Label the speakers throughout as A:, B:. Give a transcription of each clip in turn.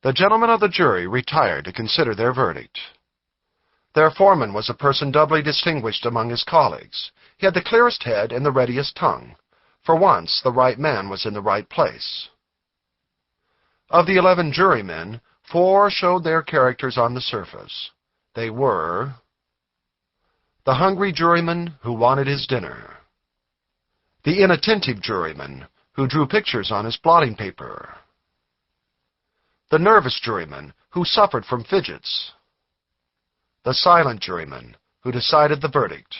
A: The gentlemen of the jury retired to consider their verdict. Their foreman was a person doubly distinguished among his colleagues. He had the clearest head and the readiest tongue. For once, the right man was in the right place. Of the 11 jurymen, 4 showed their characters on the surface. They were the hungry juryman who wanted his dinner, the inattentive juryman who drew pictures on his blotting paper, the nervous juryman who suffered from fidgets, the silent juryman who decided the verdict.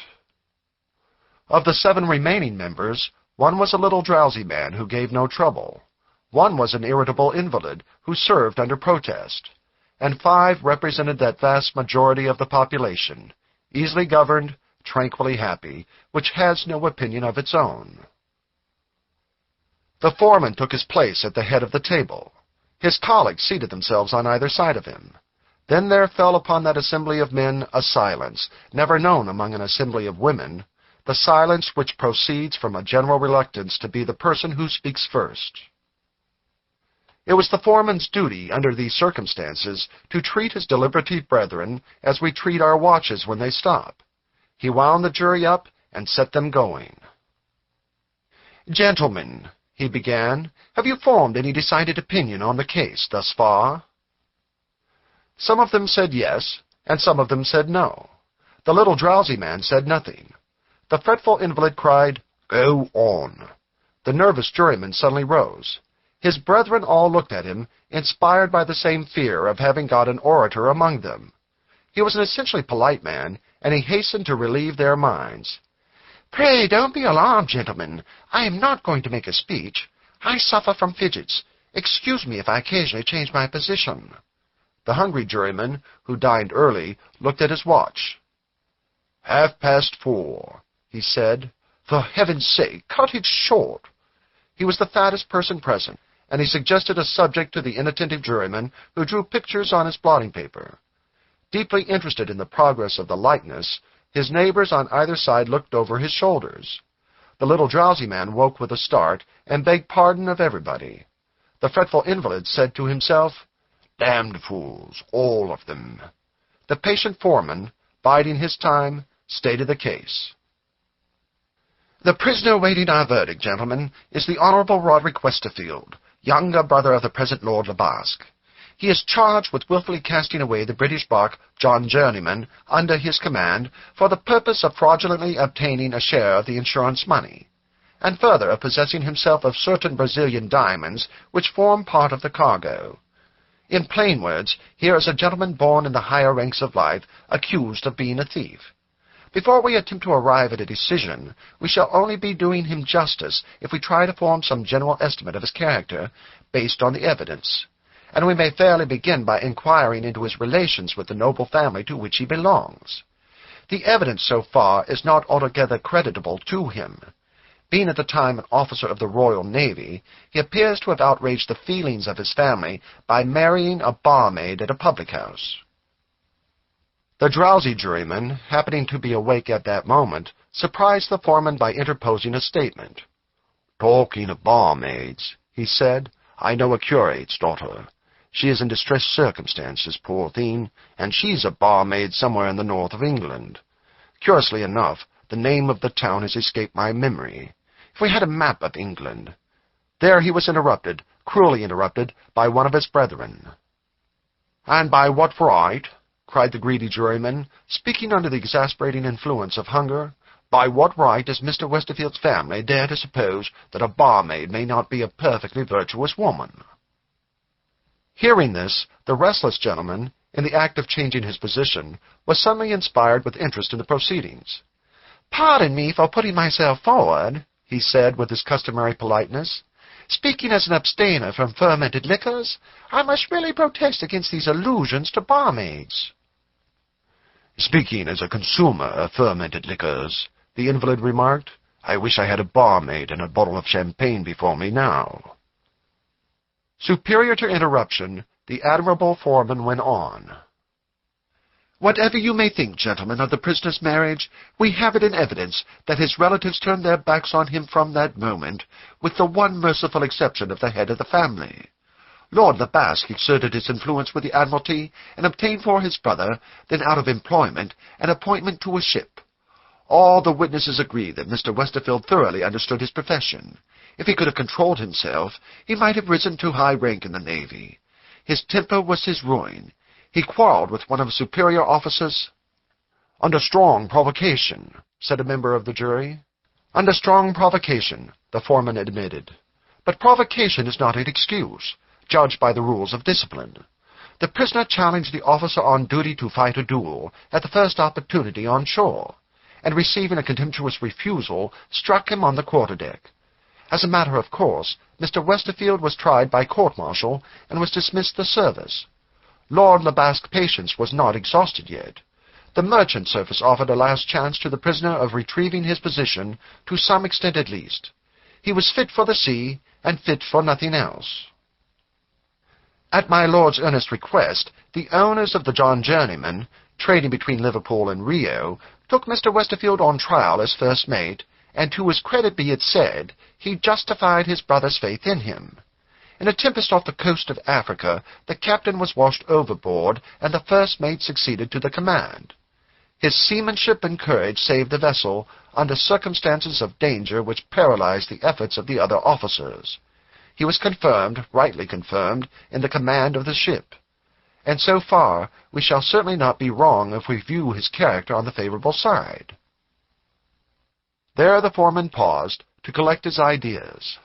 A: Of the 7 remaining members, 1 was a little drowsy man who gave no trouble, 1 was an irritable invalid who served under protest, and 5 represented that vast majority of the population, easily governed, tranquilly happy, which has no opinion of its own. The foreman took his place at the head of the table. His colleagues seated themselves on either side of him. Then there fell upon that assembly of men a silence, never known among an assembly of women, the silence which proceeds from a general reluctance to be the person who speaks first. It was the foreman's duty, under these circumstances, to treat his deliberative brethren as we treat our watches when they stop. He wound the jury up and set them going. "Gentlemen," he began, "have you formed any decided opinion on the case thus far?" Some of them said yes, and some of them said no. The little drowsy man said nothing. The fretful invalid cried, "Go on." The nervous juryman suddenly rose. His brethren all looked at him, inspired by the same fear of having got an orator among them. He was an essentially polite man, and he hastened to relieve their minds. "Pray don't be alarmed, gentlemen. I am not going to make a speech. I suffer from fidgets. Excuse me if I occasionally change my position." The hungry juryman, who dined early, looked at his watch. 4:30, he said. "For heaven's sake, cut it short." He was the fattest person present, and he suggested a subject to the inattentive juryman, who drew pictures on his blotting paper. Deeply interested in the progress of the likeness, his neighbors on either side looked over his shoulders. The little drowsy man woke with a start and begged pardon of everybody. The fretful invalid said to himself, "Damned fools, all of them." The patient foreman, biding his time, stated the case. "The prisoner awaiting our verdict, gentlemen, is the Honourable Roderick Westerfield, younger brother of the present Lord Le Basque. He is charged with wilfully casting away the British bark John Journeyman under his command for the purpose of fraudulently obtaining a share of the insurance money, and further of possessing himself of certain Brazilian diamonds which form part of the cargo. In plain words, here is a gentleman born in the higher ranks of life, accused of being a thief. Before we attempt to arrive at a decision, we shall only be doing him justice if we try to form some general estimate of his character based on the evidence, and we may fairly begin by inquiring into his relations with the noble family to which he belongs. The evidence so far is not altogether creditable to him. Being at the time an officer of the Royal Navy, he appears to have outraged the feelings of his family by marrying a barmaid at a public-house. The drowsy juryman, happening to be awake at that moment, surprised the foreman by interposing a statement. "Talking of barmaids," he said, "I know a curate's daughter. She is in distressed circumstances, poor thing, and she's a barmaid somewhere in the north of England. Curiously enough, the name of the town has escaped my memory. If we had a map of England—" There he was interrupted, cruelly interrupted, by one of his brethren. "And by what right," cried the greedy juryman, speaking under the exasperating influence of hunger, "by what right does Mr. Westerfield's family dare to suppose that a barmaid may not be a perfectly virtuous woman?" Hearing this, the restless gentleman, in the act of changing his position, was suddenly inspired with interest in the proceedings. "Pardon me for putting myself forward," he said with his customary politeness. "Speaking as an abstainer from fermented liquors, I must really protest against these allusions to barmaids." "Speaking as a consumer of fermented liquors," the invalid remarked, "I wish I had a barmaid and a bottle of champagne before me now." Superior to interruption, the admirable foreman went on. "Whatever you may think, gentlemen, of the prisoner's marriage, we have it in evidence that his relatives turned their backs on him from that moment, with the one merciful exception of the head of the family. Lord Le Basque exerted his influence with the Admiralty, and obtained for his brother, then out of employment, an appointment to a ship. All the witnesses agree that Mr. Westerfield thoroughly understood his profession. If he could have controlled himself, he might have risen to high rank in the Navy. His temper was his ruin. He quarrelled with one of his superior officers. "Under strong provocation," said a member of the jury. "Under strong provocation," the foreman admitted. But provocation is not an excuse, judged by the rules of discipline. The prisoner challenged the officer on duty to fight a duel at the first opportunity on shore, and receiving a contemptuous refusal, struck him on the quarter-deck. As a matter of course, Mr. Westerfield was tried by court-martial and was dismissed the service. Lord Le Basque's patience was not exhausted yet. The merchant service offered a last chance to the prisoner of retrieving his position, to some extent at least. He was fit for the sea, and fit for nothing else. At my lord's earnest request, the owners of the John Journeyman, trading between Liverpool and Rio, took Mr. Westerfield on trial as first mate, and to his credit be it said, he justified his brother's faith in him. In a tempest off the coast of Africa, the captain was washed overboard, and the first mate succeeded to the command. His seamanship and courage saved the vessel under circumstances of danger which paralyzed the efforts of the other officers. He was confirmed, rightly confirmed, in the command of the ship. And so far, we shall certainly not be wrong if we view his character on the favorable side. There the foreman paused to collect his ideas.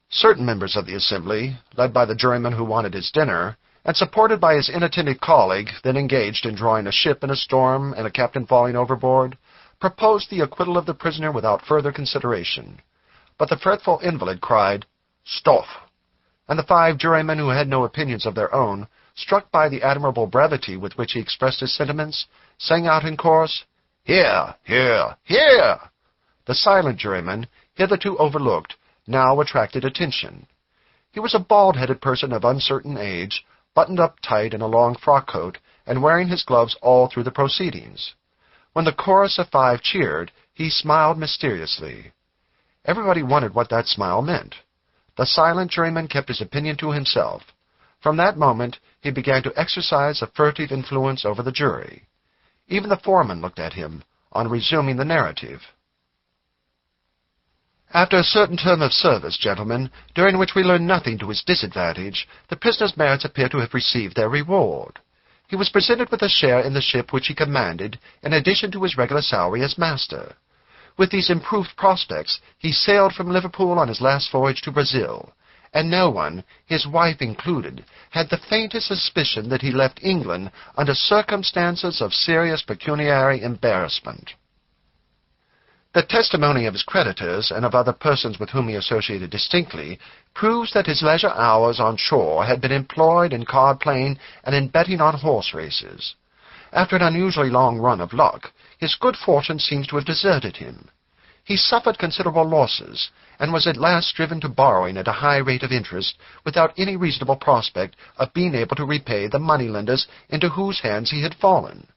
A: Certain members of the assembly, led by the juryman who wanted his dinner, and supported by his inattentive colleague, then engaged in drawing a ship in a storm and a captain falling overboard, proposed the acquittal of the prisoner without further consideration. But the fretful invalid cried, "Stop!" and the 5 jurymen who had no opinions of their own, struck by the admirable brevity with which he expressed his sentiments, sang out in chorus, "Hear! Hear! Hear!" The silent juryman, hitherto overlooked, now attracted attention. He was a bald-headed person of uncertain age, buttoned up tight in a long frock-coat, and wearing his gloves all through the proceedings. When the chorus of 5 cheered, he smiled mysteriously. Everybody wondered what that smile meant. The silent juryman kept his opinion to himself. From that moment, he began to exercise a furtive influence over the jury. Even the foreman looked at him, on resuming the narrative. After a certain term of service, gentlemen, during which we learn nothing to his disadvantage, the prisoner's merits appear to have received their reward. He was presented with a share in the ship which he commanded, in addition to his regular salary as master. With these improved prospects, he sailed from Liverpool on his last voyage to Brazil, and no one, his wife included, had the faintest suspicion that he left England under circumstances of serious pecuniary embarrassment. The testimony of his creditors and of other persons with whom he associated distinctly proves that his leisure hours on shore had been employed in card-playing and in betting on horse races. After an unusually long run of luck, his good fortune seems to have deserted him. He suffered considerable losses, and was at last driven to borrowing at a high rate of interest, without any reasonable prospect of being able to repay the moneylenders into whose hands he had fallen.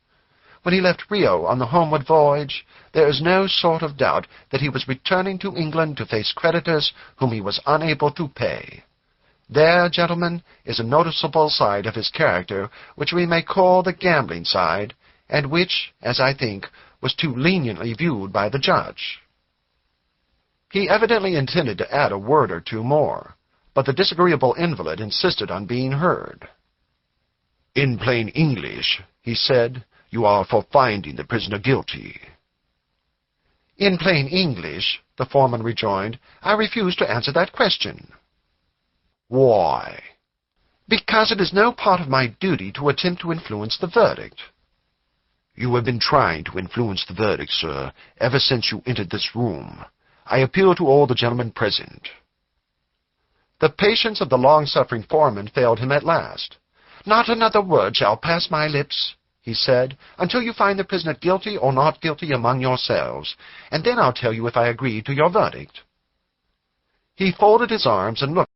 A: When he left Rio on the homeward voyage, there is no sort of doubt that he was returning to England to face creditors whom he was unable to pay. There, gentlemen, is a noticeable side of his character which we may call the gambling side, and which, as I think, was too leniently viewed by the judge. He evidently intended to add a word or two more, but the disagreeable invalid insisted on being heard. "In plain English," he said, "you are for finding the prisoner guilty." "In plain English," the foreman rejoined, "I refuse to answer that question." "Why?" "Because it is no part of my duty to attempt to influence the verdict." "You have been trying to influence the verdict, sir, ever since you entered this room. I appeal to all the gentlemen present." The patience of the long-suffering foreman failed him at last. "Not another word shall pass my lips," he said, "until you find the prisoner guilty or not guilty among yourselves, and then I'll tell you if I agree to your verdict." He folded his arms and looked